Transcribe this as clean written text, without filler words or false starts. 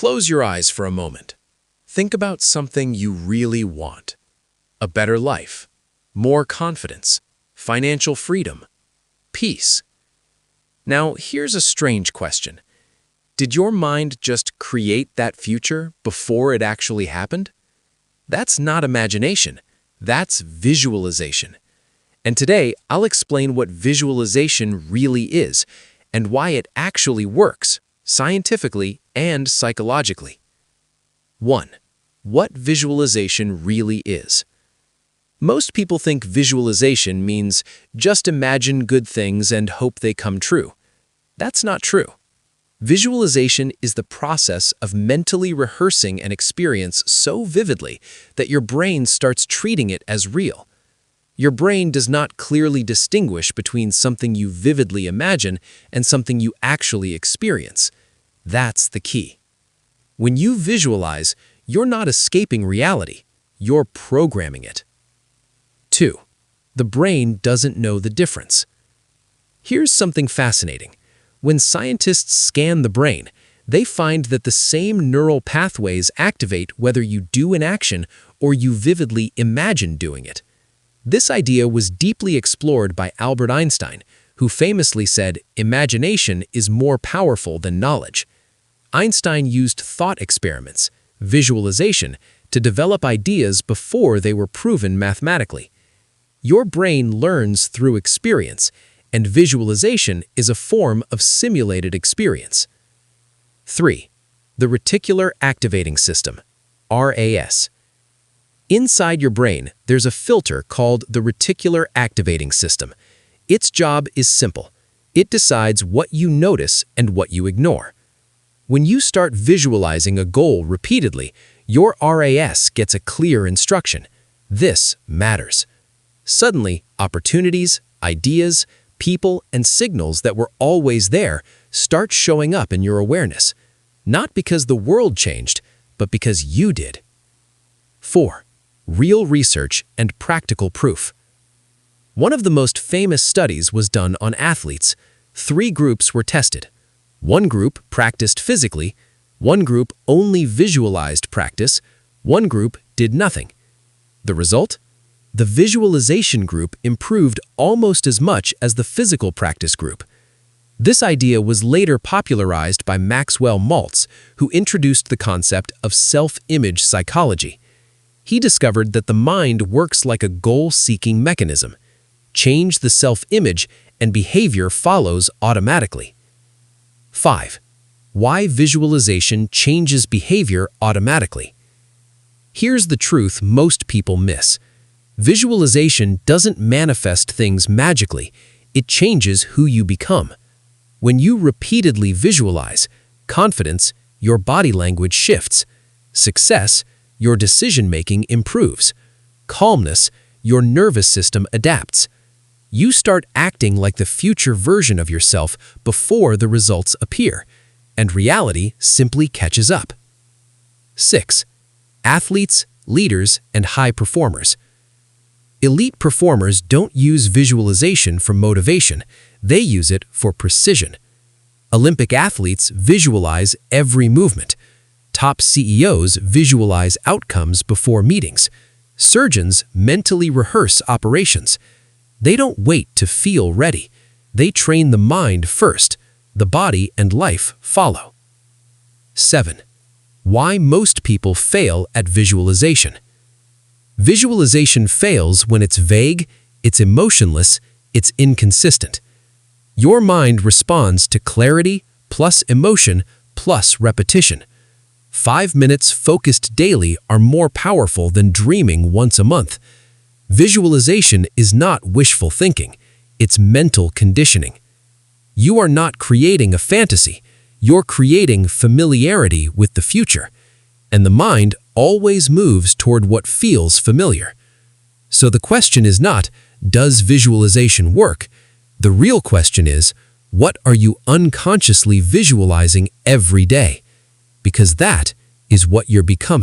Close your eyes for a moment. Think about something you really want. A better life, more confidence, financial freedom, peace. Now, here's a strange question. Did your mind just create that future before it actually happened? That's not imagination. That's visualization. And today, I'll explain what visualization really is and why it actually works, scientifically and psychologically. 1. What visualization really is. Most people think visualization means just imagine good things and hope they come true. That's not true. Visualization is the process of mentally rehearsing an experience so vividly that your brain starts treating it as real. Your brain does not clearly distinguish between something you vividly imagine and something you actually experience. That's the key. When you visualize, you're not escaping reality, you're programming it. 2. The brain doesn't know the difference. Here's something fascinating. When scientists scan the brain, they find that the same neural pathways activate whether you do an action or you vividly imagine doing it. This idea was deeply explored by Albert Einstein, who famously said, "Imagination is more powerful than knowledge." Einstein used thought experiments, visualization, to develop ideas before they were proven mathematically. Your brain learns through experience, and visualization is a form of simulated experience. 3. The reticular activating system, RAS. Inside your brain, there's a filter called the reticular activating system. Its job is simple. It decides what you notice and what you ignore. When you start visualizing a goal repeatedly, your RAS gets a clear instruction. This matters. Suddenly, opportunities, ideas, people, and signals that were always there start showing up in your awareness. Not because the world changed, but because you did. 4. Real research and practical proof. One of the most famous studies was done on athletes. 3 groups were tested. One group practiced physically, one group only visualized practice, one group did nothing. The result? The visualization group improved almost as much as the physical practice group. This idea was later popularized by Maxwell Maltz, who introduced the concept of self-image psychology. He discovered that the mind works like a goal-seeking mechanism. Change the self-image and behavior follows automatically. 5. Why visualization changes behavior automatically. Here's the truth most people miss. Visualization doesn't manifest things magically, it changes who you become. When you repeatedly visualize, confidence, your body language shifts. Success, your decision-making improves. Calmness, your nervous system adapts. You start acting like the future version of yourself before the results appear, and reality simply catches up. 6. Athletes, leaders, and high performers. Elite performers don't use visualization for motivation, they use it for precision. Olympic athletes visualize every movement. Top CEOs visualize outcomes before meetings. Surgeons mentally rehearse operations. They don't wait to feel ready. They train the mind first. The body and life follow. 7. Why most people fail at visualization. Visualization fails when it's vague, it's emotionless, it's inconsistent. Your mind responds to clarity plus emotion plus repetition. 5 minutes focused daily are more powerful than dreaming once a month. Visualization is not wishful thinking, it's mental conditioning. You are not creating a fantasy, you're creating familiarity with the future. And the mind always moves toward what feels familiar. So the question is not, does visualization work? The real question is, what are you unconsciously visualizing every day? Because that is what you're becoming.